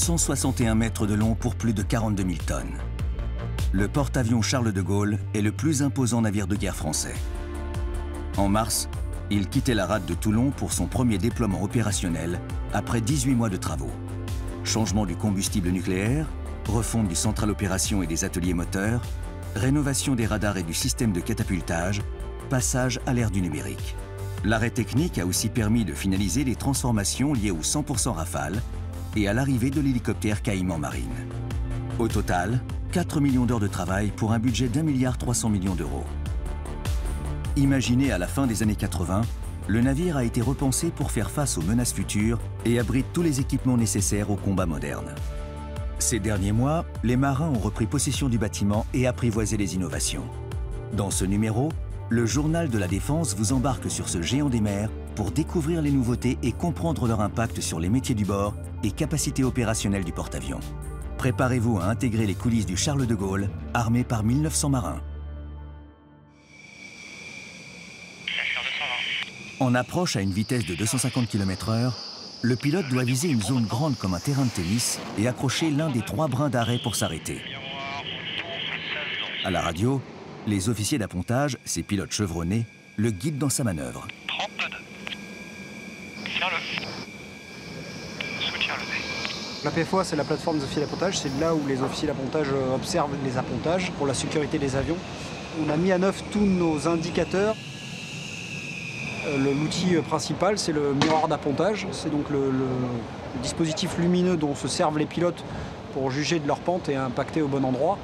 161 mètres de long pour plus de 42 000 tonnes. Le porte-avions Charles de Gaulle est le plus imposant navire de guerre français. En mars, il quittait la rade de Toulon pour son premier déploiement opérationnel après 18 mois de travaux. Changement du combustible nucléaire, refonte du central opération et des ateliers moteurs, rénovation des radars et du système de catapultage, passage à l'ère du numérique. L'arrêt technique a aussi permis de finaliser les transformations liées au 100% Rafale et à l'arrivée de l'hélicoptère Caïman Marine. Au total, 4 millions d'heures de travail pour un budget d'1,3 milliard d'euros. Imaginé à la fin des années 80, le navire a été repensé pour faire face aux menaces futures et abrite tous les équipements nécessaires au combat moderne. Ces derniers mois, les marins ont repris possession du bâtiment et apprivoisé les innovations. Dans ce numéro, le journal de la Défense vous embarque sur ce géant des mers pour découvrir les nouveautés et comprendre leur impact sur les métiers du bord et capacités opérationnelles du porte-avions. Préparez-vous à intégrer les coulisses du Charles de Gaulle, armé par 1900 marins. En approche à une vitesse de 250 km/h, le pilote doit viser une zone grande comme un terrain de tennis et accrocher l'un des 3 brins d'arrêt pour s'arrêter. À la radio, les officiers d'appontage, ces pilotes chevronnés, le guident dans sa manœuvre. 32. Tiens-le. Soutiens le nez. La PFOA, c'est la plateforme des officiers d'appontage. C'est là où les officiers d'appontage observent les appontages pour la sécurité des avions. On a mis à neuf tous nos indicateurs. L'outil principal, c'est le miroir d'appontage. C'est donc le dispositif lumineux dont se servent les pilotes pour juger de leur pente et impacter au bon endroit.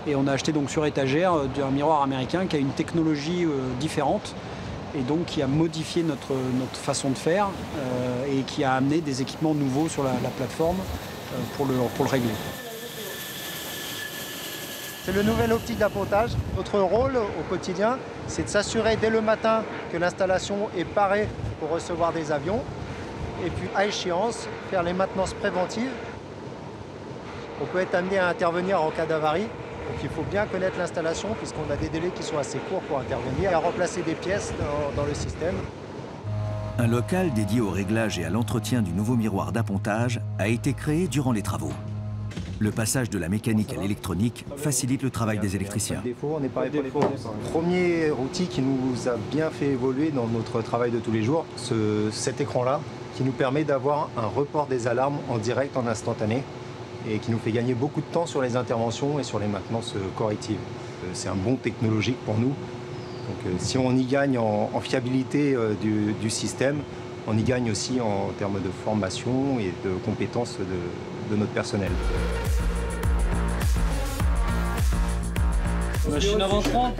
Et on a acheté donc sur étagère un miroir américain qui a une technologie différente et donc qui a modifié notre façon de faire et qui a amené des équipements nouveaux sur la plateforme pour le régler. C'est le nouvel optique d'appontage. Notre rôle au quotidien, c'est de s'assurer dès le matin que l'installation est parée pour recevoir des avions et puis à échéance, faire les maintenances préventives. On peut être amené à intervenir en cas d'avarie. Donc il faut bien connaître l'installation puisqu'on a des délais qui sont assez courts pour intervenir et à remplacer des pièces dans le système. Un local dédié au réglage et à l'entretien du nouveau miroir d'appontage a été créé durant les travaux. Le passage de la mécanique à l'électronique facilite le travail des électriciens. On n'est pas le premier outil qui nous a bien fait évoluer dans notre travail de tous les jours, cet écran-là, qui nous permet d'avoir un report des alarmes en direct, en instantané, et qui nous fait gagner beaucoup de temps sur les interventions et sur les maintenances correctives. C'est un bond technologique pour nous. Donc, si on y gagne en fiabilité du système, on y gagne aussi en termes de formation et de compétences de notre personnel. Machine avant 30.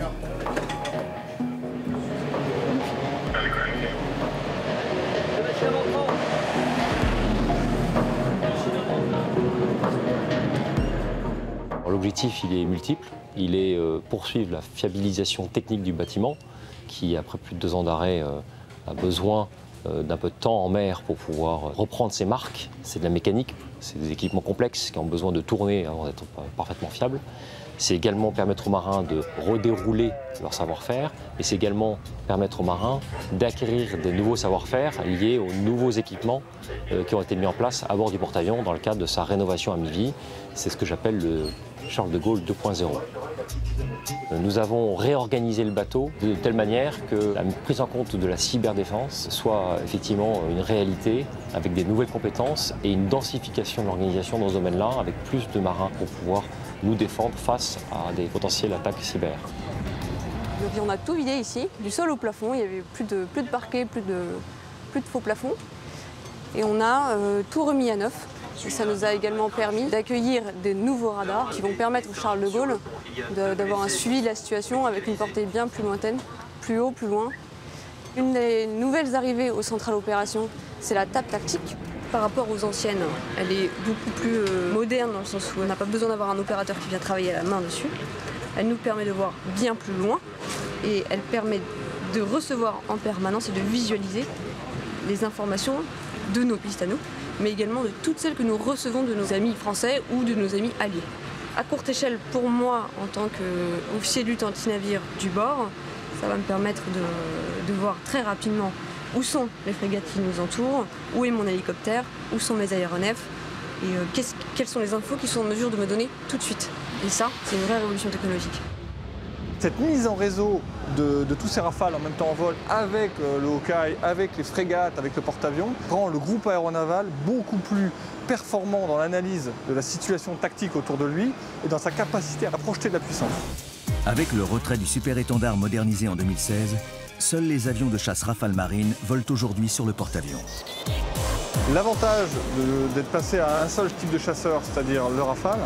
L'objectif, il est multiple. Il est poursuivre la fiabilisation technique du bâtiment qui, après plus de 2 ans d'arrêt, a besoin d'un peu de temps en mer pour pouvoir reprendre ses marques. C'est de la mécanique, c'est des équipements complexes qui ont besoin de tourner avant d'être parfaitement fiables. C'est également permettre aux marins de redérouler leur savoir-faire et c'est également permettre aux marins d'acquérir des nouveaux savoir-faire liés aux nouveaux équipements qui ont été mis en place à bord du porte-avions dans le cadre de sa rénovation à mi-vie. C'est ce que j'appelle le Charles de Gaulle 2.0. Nous avons réorganisé le bateau de telle manière que la prise en compte de la cyberdéfense soit effectivement une réalité avec des nouvelles compétences et une densification de l'organisation dans ce domaine-là avec plus de marins pour pouvoir nous défendre face à des potentielles attaques cyber. Donc on a tout vidé ici, du sol au plafond, il n'y avait plus de parquet, plus de faux plafonds. Et on a tout remis à neuf. Et ça nous a également permis d'accueillir des nouveaux radars qui vont permettre au Charles de Gaulle d'avoir un suivi de la situation avec une portée bien plus lointaine, plus haut, plus loin. Une des nouvelles arrivées au central opération, c'est la table tactique. Par rapport aux anciennes, elle est beaucoup plus moderne dans le sens où on n'a pas besoin d'avoir un opérateur qui vient travailler à la main dessus. Elle nous permet de voir bien plus loin et elle permet de recevoir en permanence et de visualiser les informations de nos pistes à nous, mais également de toutes celles que nous recevons de nos amis français ou de nos amis alliés. À courte échelle, pour moi, en tant qu'officier de lutte anti-navire du bord, ça va me permettre de voir très rapidement où sont les frégates qui nous entourent, où est mon hélicoptère, où sont mes aéronefs, et quelles sont les infos qui sont en mesure de me donner tout de suite. Et ça, c'est une vraie révolution technologique. Cette mise en réseau de tous ces Rafales en même temps en vol avec le Hawkeye, avec les frégates, avec le porte-avions, rend le groupe aéronaval beaucoup plus performant dans l'analyse de la situation tactique autour de lui et dans sa capacité à projeter de la puissance. Avec le retrait du super-étendard modernisé en 2016, seuls les avions de chasse Rafale Marine volent aujourd'hui sur le porte-avions. L'avantage d'être passé à un seul type de chasseur, c'est-à-dire le Rafale,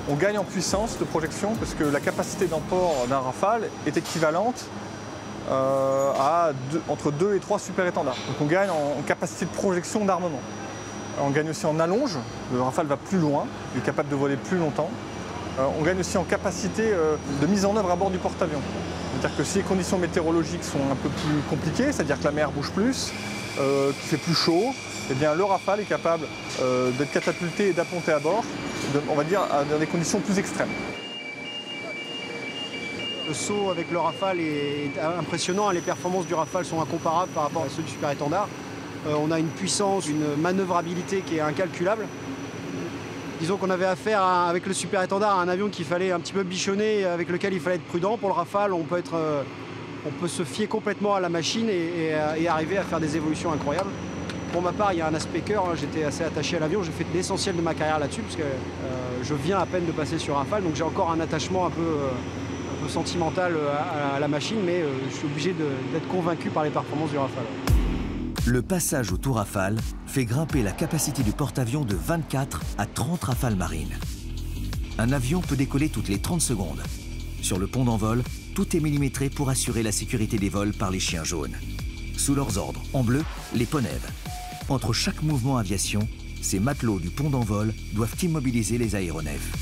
on gagne en puissance de projection parce que la capacité d'emport d'un Rafale est équivalente à entre 2 et 3 super-étendards. Donc on gagne en capacité de projection d'armement. On gagne aussi en allonge, le Rafale va plus loin, il est capable de voler plus longtemps. On gagne aussi en capacité de mise en œuvre à bord du porte-avions. C'est-à-dire que si les conditions météorologiques sont un peu plus compliquées, c'est-à-dire que la mer bouge plus, qu'il fait plus chaud, eh bien, le Rafale est capable d'être catapulté et d'apponter à bord, on va dire, dans des conditions plus extrêmes. Le saut avec le Rafale est impressionnant, les performances du Rafale sont incomparables par rapport à ceux du super-étendard. On a une puissance, une manœuvrabilité qui est incalculable. Disons qu'on avait affaire avec le super-étendard à un avion qu'il fallait un petit peu bichonner, avec lequel il fallait être prudent. Pour le Rafale, on peut se fier complètement à la machine et arriver à faire des évolutions incroyables. Pour ma part, il y a un aspect cœur, j'étais assez attaché à l'avion, j'ai fait l'essentiel de ma carrière là-dessus, parce que je viens à peine de passer sur Rafale, donc j'ai encore un attachement un peu sentimental à la machine, mais je suis obligé d'être convaincu par les performances du Rafale. Le passage au tout Rafale fait grimper la capacité du porte-avions de 24 à 30 Rafales marines. Un avion peut décoller toutes les 30 secondes. Sur le pont d'envol, tout est millimétré pour assurer la sécurité des vols par les chiens jaunes. Sous leurs ordres, en bleu, les ponèves. Entre chaque mouvement aviation, ces matelots du pont d'envol doivent immobiliser les aéronefs.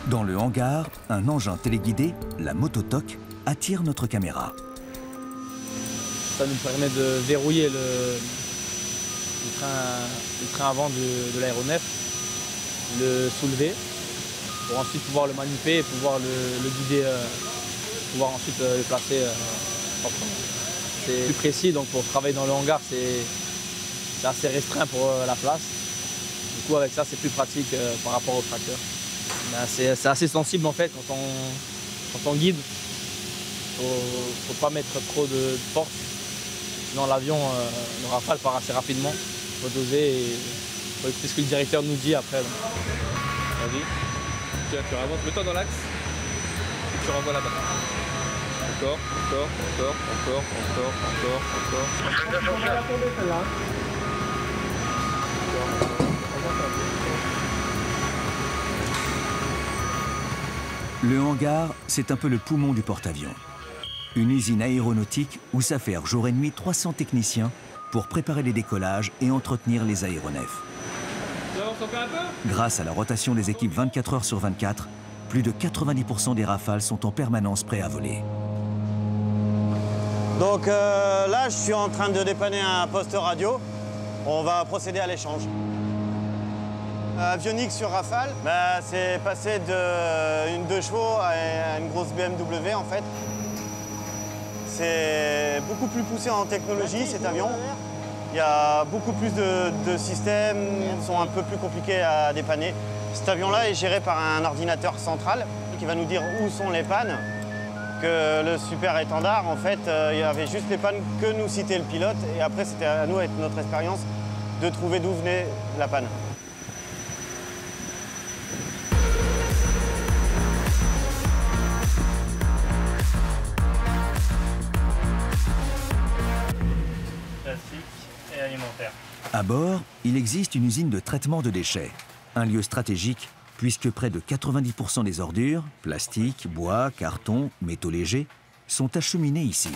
Dans le hangar, un engin téléguidé, la Mototoc, attire notre caméra. Ça nous permet de verrouiller le train avant de l'aéronef, le soulever, pour ensuite pouvoir le manipuler et pouvoir le guider, pouvoir ensuite le placer proprement. C'est plus précis, donc pour travailler dans le hangar, c'est assez restreint pour la place. Du coup, avec ça, c'est plus pratique par rapport au tracteur. C'est assez sensible en fait quand on guide. Faut pas mettre trop de force, sinon l'avion, le Rafale part assez rapidement. Il faut doser et faut écouter ce que le directeur nous dit après. Vas-y, tu remontes, mets-toi dans l'axe et tu renvoies là-bas. Encore. Le hangar, c'est un peu le poumon du porte-avions. Une usine aéronautique où s'affairent jour et nuit 300 techniciens pour préparer les décollages et entretenir les aéronefs. Grâce à la rotation des équipes 24 heures sur 24, plus de 90% des Rafales sont en permanence prêts à voler. Donc là, je suis en train de dépanner un poste radio. On va procéder à l'échange. Avionique sur Rafale, c'est passé d'une 2 chevaux à une grosse BMW en fait. C'est beaucoup plus poussé en technologie cet avion. Il y a beaucoup plus de systèmes, ils sont un peu plus compliqués à dépanner. Cet avion-là est géré par un ordinateur central qui va nous dire où sont les pannes. Que le super-étendard, en fait, il y avait juste les pannes que nous citait le pilote. Et après, c'était à nous, avec notre expérience, de trouver d'où venait la panne. À bord, il existe une usine de traitement de déchets, un lieu stratégique puisque près de 90% des ordures, plastique, bois, carton, métaux légers, sont acheminés ici.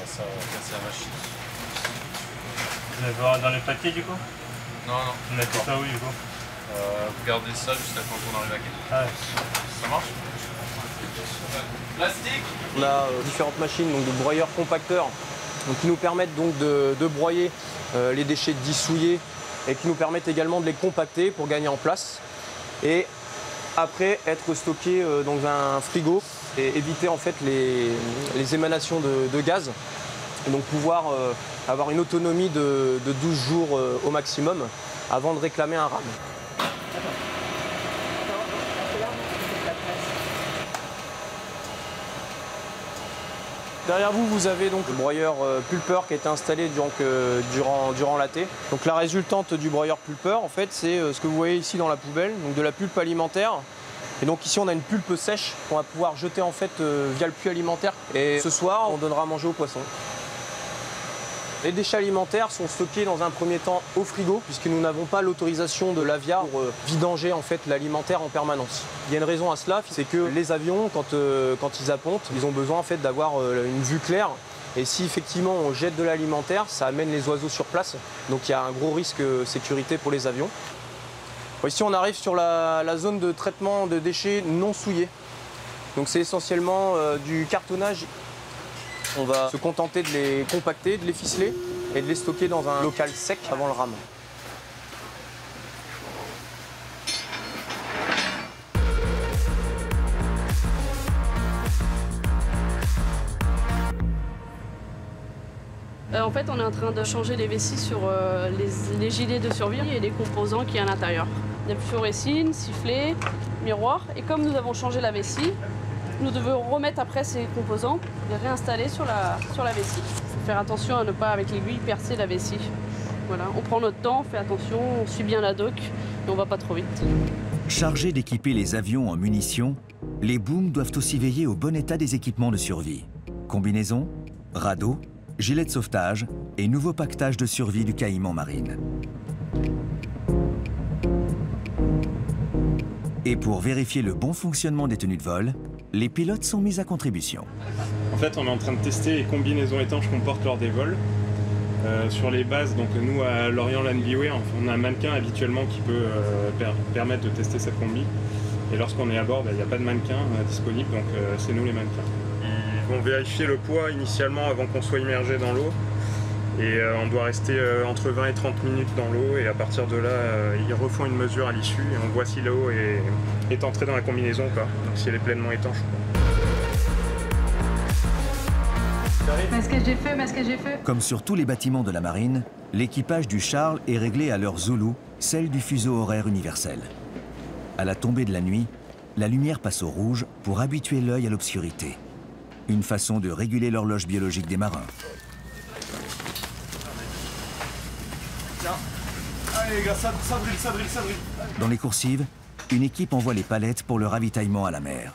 Ça va casser la machine. Vous allez voir dans le papier du coup? Non, non. Vous mettez ça où du coup? Vous gardez ça jusqu'à quand on arrive à quai. Ah ouais. Ça marche? Plastique. On a différentes machines, donc de broyeurs compacteurs, donc, qui nous permettent donc de broyer les déchets dissouillés et qui nous permettent également de les compacter pour gagner en place. Et après être stockés dans un frigo et éviter en fait les émanations de gaz. Et donc pouvoir avoir une autonomie de 12 jours au maximum avant de réclamer un RAM. Derrière vous, vous avez donc le broyeur pulpeur qui a été installé durant l'été. Donc la résultante du broyeur pulpeur, en fait, c'est ce que vous voyez ici dans la poubelle, donc de la pulpe alimentaire. Et donc ici, on a une pulpe sèche qu'on va pouvoir jeter en fait via le puits alimentaire. Et ce soir, on donnera à manger aux poissons. Les déchets alimentaires sont stockés dans un premier temps au frigo, puisque nous n'avons pas l'autorisation de l'AVIA pour vidanger en fait l'alimentaire en permanence. Il y a une raison à cela, c'est que les avions, quand ils appontent, ils ont besoin en fait d'avoir une vue claire. Et si effectivement on jette de l'alimentaire, ça amène les oiseaux sur place. Donc il y a un gros risque sécurité pour les avions. Ici on arrive sur la zone de traitement de déchets non souillés. Donc c'est essentiellement du cartonnage. On va se contenter de les compacter, de les ficeler et de les stocker dans un local sec avant le ram. En fait, on est en train de changer les vessies sur les gilets de survie et les composants qu'il y a à l'intérieur. Il y a fluorescine, sifflet, miroir. Et comme nous avons changé la vessie, nous devons remettre après ces composants et les réinstaller sur la vessie. Il faut faire attention à ne pas, avec l'aiguille, percer la vessie. Voilà, on prend notre temps, on fait attention, on suit bien la doc et on va pas trop vite. Chargés d'équiper les avions en munitions, les booms doivent aussi veiller au bon état des équipements de survie. Combinaisons, radeaux, gilets de sauvetage et nouveau pactage de survie du Caïman Marine. Et pour vérifier le bon fonctionnement des tenues de vol, les pilotes sont mis à contribution. En fait, on est en train de tester les combinaisons étanches qu'on porte lors des vols. Sur les bases, donc nous à Lorient Land Byway, on a un mannequin habituellement qui peut permettre de tester cette combi. Et lorsqu'on est à bord, il n'y a pas de mannequin disponible, donc c'est nous les mannequins. Ils vont vérifier le poids initialement avant qu'on soit immergé dans l'eau. Et on doit rester entre 20 et 30 minutes dans l'eau, et à partir de là, ils refont une mesure à l'issue et on voit si l'eau est entrée dans la combinaison ou pas, donc si elle est pleinement étanche ou pas. Masque à feu. Comme sur tous les bâtiments de la marine, l'équipage du Charles est réglé à l'heure Zulu, celle du fuseau horaire universel. À la tombée de la nuit, la lumière passe au rouge pour habituer l'œil à l'obscurité. Une façon de réguler l'horloge biologique des marins. Allez les gars, ça brille. Dans les coursives, une équipe envoie les palettes pour le ravitaillement à la mer.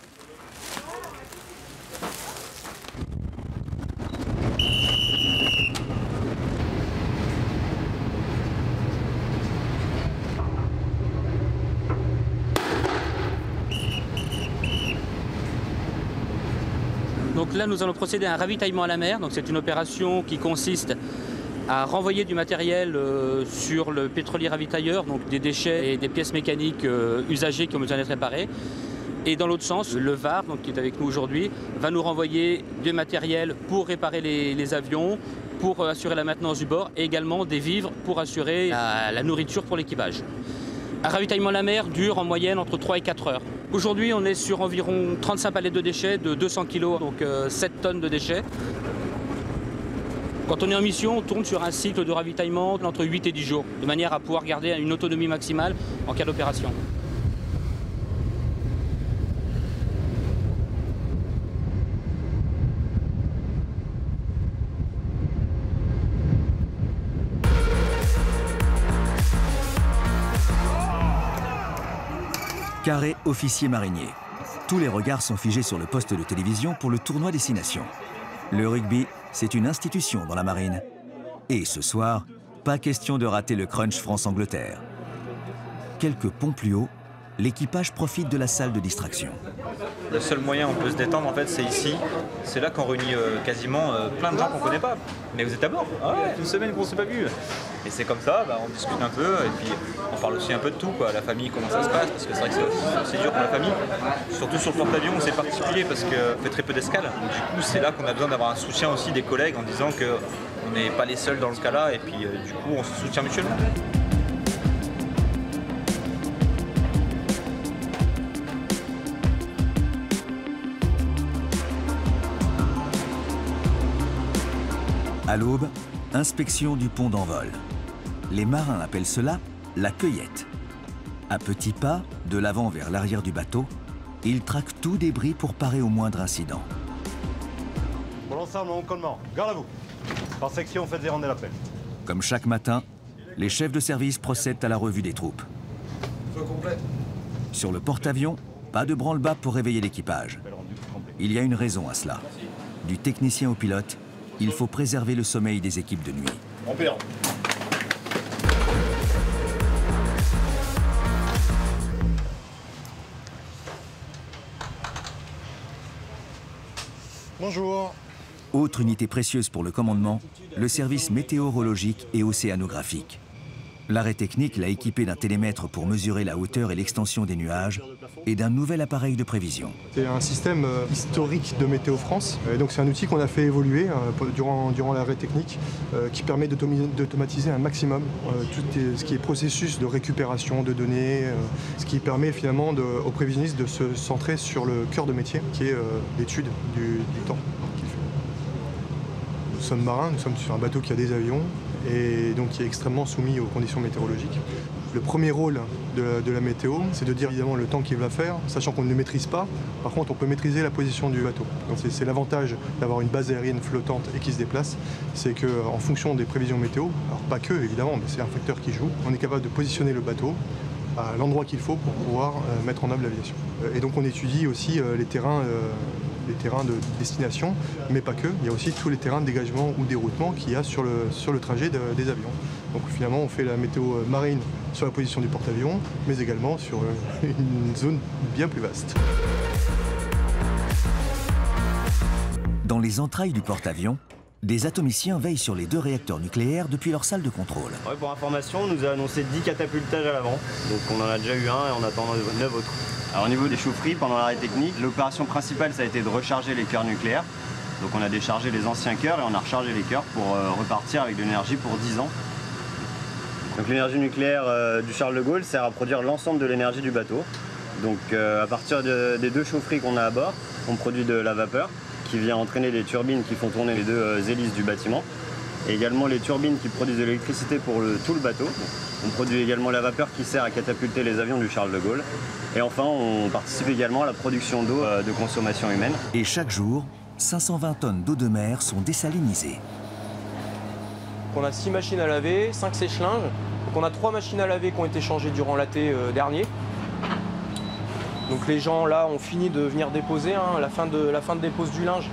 Donc là, nous allons procéder à un ravitaillement à la mer. Donc c'est une opération qui consiste à renvoyer du matériel sur le pétrolier ravitailleur, donc des déchets et des pièces mécaniques usagées qui ont besoin d'être réparées. Et dans l'autre sens, le VAR, donc, qui est avec nous aujourd'hui, va nous renvoyer du matériel pour réparer les avions, pour assurer la maintenance du bord et également des vivres pour assurer la nourriture pour l'équipage. Un ravitaillement à la mer dure en moyenne entre 3 et 4 heures. Aujourd'hui, on est sur environ 35 palettes de déchets de 200 kg, donc 7 tonnes de déchets. Quand on est en mission, on tourne sur un cycle de ravitaillement entre 8 et 10 jours, de manière à pouvoir garder une autonomie maximale en cas d'opération. Carré, officier marinier. Tous les regards sont figés sur le poste de télévision pour le tournoi Destination. Le rugby, c'est une institution dans la marine. Et ce soir, Pas question de rater le crunch France-Angleterre. Quelques ponts plus haut, l'équipage profite de la salle de distraction. Le seul moyen où on peut se détendre, en fait, c'est ici. C'est là qu'on réunit quasiment plein de gens qu'on ne connaît pas. Mais vous êtes à bord? Ah ouais, une semaine qu'on ne s'est pas vu. Et c'est comme ça, on discute un peu et puis on parle aussi un peu de tout, quoi. La famille, comment ça se passe, parce que c'est vrai que c'est dur pour la famille. Surtout sur le porte-avions, c'est particulier parce qu'on fait très peu d'escales. Du coup, c'est là qu'on a besoin d'avoir un soutien aussi des collègues en disant qu'on n'est pas les seuls dans ce cas-là et puis du coup, on se soutient mutuellement. À l'aube, inspection du pont d'envol. Les marins appellent cela la cueillette. À petits pas, de l'avant vers l'arrière du bateau, ils traquent tout débris pour parer au moindre incident. Pour l'ensemble, en collement, garde à vous. Par section, faites des rangs d'appel. Comme chaque matin, les chefs de service procèdent à la revue des troupes. Feu complet. Sur le porte-avions, pas de branle-bas pour réveiller l'équipage. Il y a une raison à cela. Du technicien au pilote, il faut préserver le sommeil des équipes de nuit. Empire. Bonjour. Autre unité précieuse pour le commandement, le service météorologique et océanographique. L'arrêt technique l'a équipé d'un télémètre pour mesurer la hauteur et l'extension des nuages et d'un nouvel appareil de prévision. C'est un système historique de Météo France. Et donc c'est un outil qu'on a fait évoluer durant l'arrêt technique qui permet d'automatiser un maximum tout ce qui est processus de récupération de données, ce qui permet finalement aux prévisionnistes de se centrer sur le cœur de métier qui est l'étude du temps qu'il fait. Nous sommes marins, nous sommes sur un bateau qui a des avions et donc qui est extrêmement soumis aux conditions météorologiques. Le premier rôle de la météo, c'est de dire évidemment le temps qu'il va faire, sachant qu'on ne le maîtrise pas. Par contre, on peut maîtriser la position du bateau. Donc c'est l'avantage d'avoir une base aérienne flottante et qui se déplace, c'est qu'en fonction des prévisions météo, alors pas que évidemment, mais c'est un facteur qui joue, on est capable de positionner le bateau à l'endroit qu'il faut pour pouvoir mettre en œuvre l'aviation. Et donc on étudie aussi les terrains de destination, mais pas que. Il y a aussi tous les terrains de dégagement ou déroutement qu'il y a sur le trajet des avions. Donc finalement, on fait la météo marine sur la position du porte-avions, mais également sur une zone bien plus vaste. Dans les entrailles du porte-avions, des atomiciens veillent sur les 2 réacteurs nucléaires depuis leur salle de contrôle. Ouais, pour information, on nous a annoncé 10 catapultages à l'avant, donc on en a déjà eu un et on attend 9 autres. Alors, au niveau des chaufferies, pendant l'arrêt technique, l'opération principale, ça a été de recharger les cœurs nucléaires. Donc on a déchargé les anciens cœurs et on a rechargé les cœurs pour repartir avec de l'énergie pour 10 ans. Donc l'énergie nucléaire du Charles de Gaulle sert à produire l'ensemble de l'énergie du bateau. Donc à partir des 2 chaufferies qu'on a à bord, on produit de la vapeur qui vient entraîner les turbines qui font tourner les 2 hélices du bâtiment. Et également les turbines qui produisent de l'électricité pour tout le bateau. On produit également la vapeur qui sert à catapulter les avions du Charles de Gaulle. Et enfin, on participe également à la production d'eau de consommation humaine. Et chaque jour, 520 tonnes d'eau de mer sont désalinisées. On a 6 machines à laver, 5 sèche-linges. Donc on a 3 machines à laver qui ont été changées durant l'été dernier. Donc les gens là ont fini de venir déposer. La fin de dépose du linge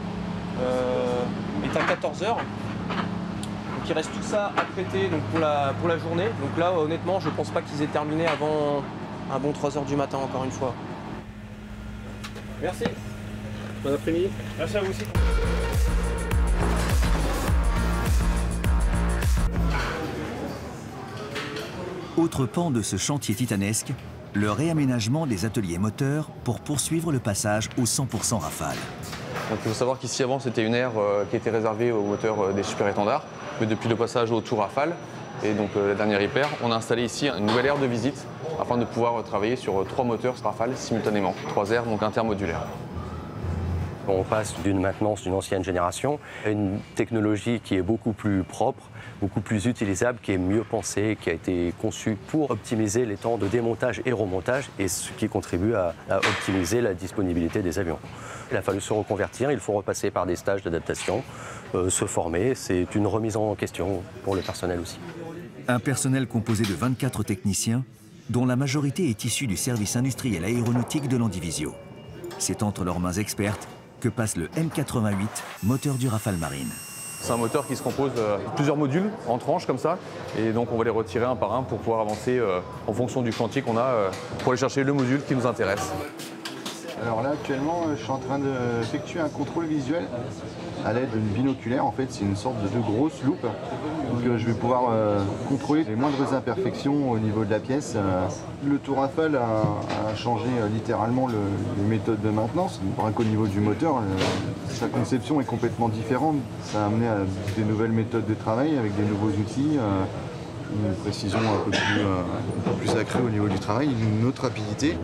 est à 14 h. Donc il reste tout ça à traiter donc, pour la journée. Donc là honnêtement je pense pas qu'ils aient terminé avant un bon 3 h du matin encore une fois. Merci. Bon après-midi. Merci à vous aussi. Autre pan de ce chantier titanesque, le réaménagement des ateliers moteurs pour poursuivre le passage au 100% Rafale. Donc, il faut savoir qu'ici avant c'était une aire qui était réservée aux moteurs des super étendards, mais depuis le passage au tout Rafale et donc la dernière hyper, on a installé ici une nouvelle aire de visite afin de pouvoir travailler sur 3 moteurs Rafale simultanément, 3 aires donc intermodulaires. On passe d'une maintenance d'une ancienne génération à une technologie qui est beaucoup plus propre, beaucoup plus utilisable, qui est mieux pensée, qui a été conçue pour optimiser les temps de démontage et remontage et ce qui contribue à optimiser la disponibilité des avions. Il a fallu se reconvertir, il faut repasser par des stages d'adaptation, se former, c'est une remise en question pour le personnel aussi. Un personnel composé de 24 techniciens, dont la majorité est issue du service industriel aéronautique de l'Andivisio. C'est entre leurs mains expertes que passe le M88, moteur du Rafale Marine. C'est un moteur qui se compose de plusieurs modules en tranches comme ça. Et donc on va les retirer un par un pour pouvoir avancer en fonction du chantier qu'on a pour aller chercher le module qui nous intéresse. Alors là actuellement je suis en train d'effectuer un contrôle visuel à l'aide d'une binoculaire. En fait c'est une sorte de grosse loupe. Donc je vais pouvoir contrôler les moindres imperfections au niveau de la pièce. Le Tour Rafale a changé littéralement les méthodes de maintenance. Rien qu'au niveau du moteur, sa conception est complètement différente. Ça a amené à des nouvelles méthodes de travail avec des nouveaux outils, une précision un peu plus accrue au niveau du travail, une autre rapidité.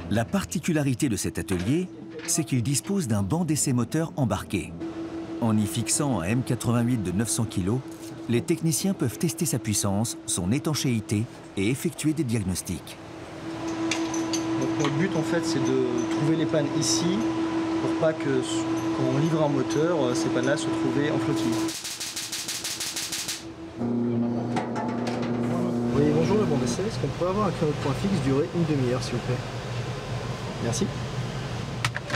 La particularité de cet atelier, c'est qu'il dispose d'un banc d'essai moteur embarqué. En y fixant un M88 de 900 kg, les techniciens peuvent tester sa puissance, son étanchéité et effectuer des diagnostics. Donc notre but en fait c'est de trouver les pannes ici pour pas que quand on livre un moteur, ces pannes-là se trouvent en flottille. Oui, bonjour le banc d'essai, est-ce qu'on peut avoir un créneau de point fixe duré une demi-heure s'il vous plaît? Merci.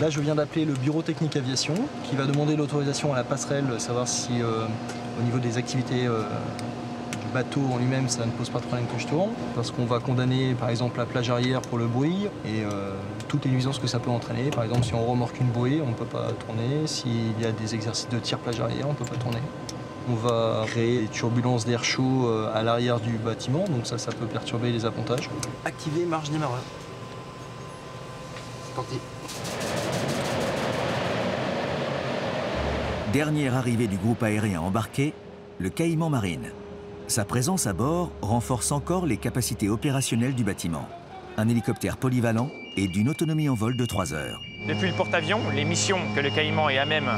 Là, je viens d'appeler le bureau technique aviation qui va demander l'autorisation à la passerelle, savoir si au niveau des activités du bateau en lui-même, ça ne pose pas de problème que je tourne. Parce qu'on va condamner par exemple la plage arrière pour le bruit et toutes les nuisances que ça peut entraîner. Par exemple, si on remorque une bouée, on ne peut pas tourner. S'il y a des exercices de tir plage arrière, on ne peut pas tourner. On va créer des turbulences d'air chaud à l'arrière du bâtiment, donc ça peut perturber les appontages. Activer marge démarreur. C'est parti. Dernière arrivée du groupe aérien embarqué, le Caïman Marine. Sa présence à bord renforce encore les capacités opérationnelles du bâtiment. Un hélicoptère polyvalent et d'une autonomie en vol de 3 heures. Depuis le porte-avions, les missions que le Caïman est à même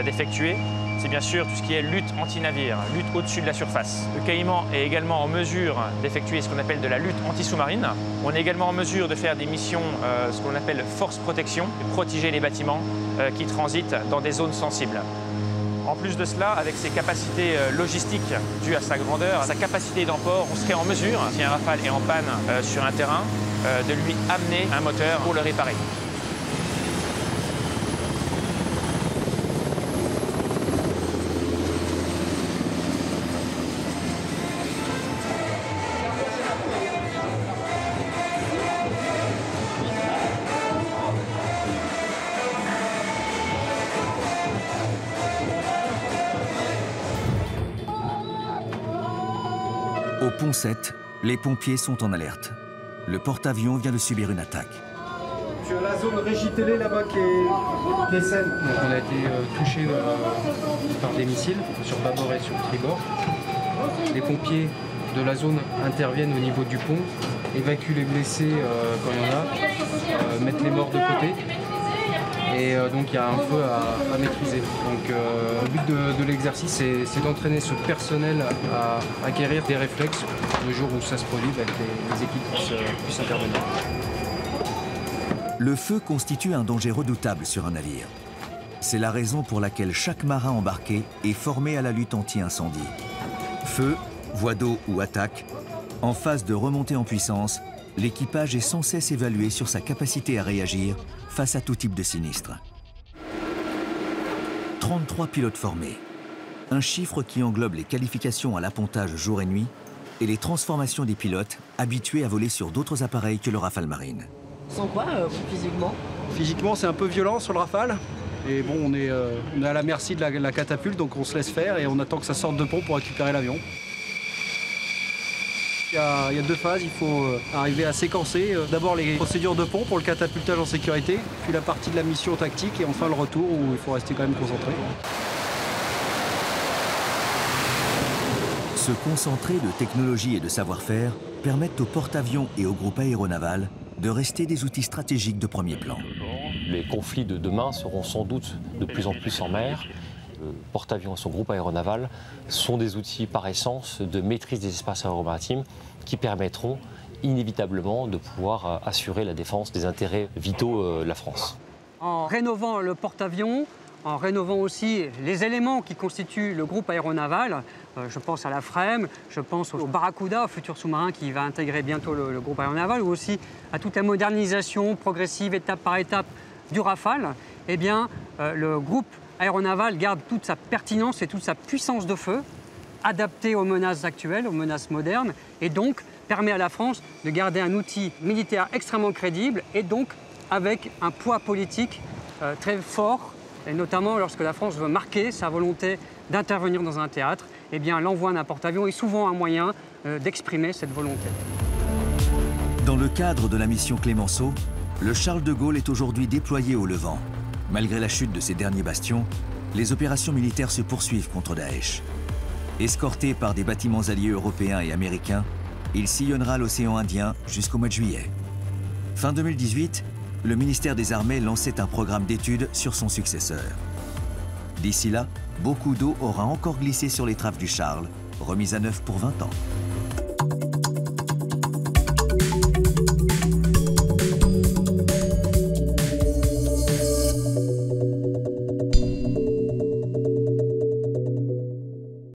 d'effectuer, c'est bien sûr tout ce qui est lutte anti-navire, lutte au-dessus de la surface. Le Caïman est également en mesure d'effectuer ce qu'on appelle de la lutte anti-sous-marine. On est également en mesure de faire des missions, ce qu'on appelle force protection, de protéger les bâtiments qui transitent dans des zones sensibles. En plus de cela, avec ses capacités logistiques dues à sa grandeur, sa capacité d'emport, on serait en mesure, si un Rafale est en panne sur un terrain, de lui amener un moteur pour le réparer. Au pont 7, les pompiers sont en alerte. Le porte-avions vient de subir une attaque. Sur la zone régie télé là-bas qui est saine. Donc on a été touché par des missiles sur bâbord et sur tribord. Les pompiers de la zone interviennent au niveau du pont, évacuent les blessés quand il y en a, mettent les morts de côté. Et donc il y a un feu à maîtriser. Donc le but de l'exercice, c'est d'entraîner ce personnel à acquérir des réflexes le jour où ça se produit, que les équipes puissent intervenir. Le feu constitue un danger redoutable sur un navire. C'est la raison pour laquelle chaque marin embarqué est formé à la lutte anti-incendie. Feu, voie d'eau ou attaque, en phase de remontée en puissance, l'équipage est sans cesse évalué sur sa capacité à réagir face à tout type de sinistre. 33 pilotes formés, un chiffre qui englobe les qualifications à l'appontage jour et nuit et les transformations des pilotes habitués à voler sur d'autres appareils que le Rafale Marine. Sans quoi, physiquement? Physiquement, c'est un peu violent sur le Rafale. Et bon, on est à la merci de la catapulte, donc on se laisse faire et on attend que ça sorte de pont pour récupérer l'avion. Il y a 2 phases, il faut arriver à séquencer d'abord les procédures de pont pour le catapultage en sécurité, puis la partie de la mission tactique et enfin le retour où il faut rester quand même concentré. Se concentrer de technologie et de savoir-faire permettent au porte-avions et au groupe aéronaval de rester des outils stratégiques de premier plan. Les conflits de demain seront sans doute de plus en plus en mer. Le porte-avions et son groupe aéronaval sont des outils par essence de maîtrise des espaces aéromaritimes qui permettront inévitablement de pouvoir assurer la défense des intérêts vitaux de la France. En rénovant le porte-avions, en rénovant aussi les éléments qui constituent le groupe aéronaval, je pense à la FREMM, je pense au Barracuda, au futur sous-marin qui va intégrer bientôt le groupe aéronaval, ou aussi à toute la modernisation progressive, étape par étape, du Rafale, eh bien, le groupe aéronaval garde toute sa pertinence et toute sa puissance de feu, adaptée aux menaces actuelles, aux menaces modernes, et donc permet à la France de garder un outil militaire extrêmement crédible et donc avec un poids politique très fort, et notamment lorsque la France veut marquer sa volonté d'intervenir dans un théâtre, eh bien l'envoi d'un porte-avions est souvent un moyen d'exprimer cette volonté. Dans le cadre de la mission Clémenceau, le Charles de Gaulle est aujourd'hui déployé au Levant. Malgré la chute de ses derniers bastions, les opérations militaires se poursuivent contre Daesh. Escorté par des bâtiments alliés européens et américains, il sillonnera l'océan Indien jusqu'au mois de juillet. Fin 2018, le ministère des Armées lançait un programme d'études sur son successeur. D'ici là, beaucoup d'eau aura encore glissé sur l'étrave du Charles, remise à neuf pour 20 ans.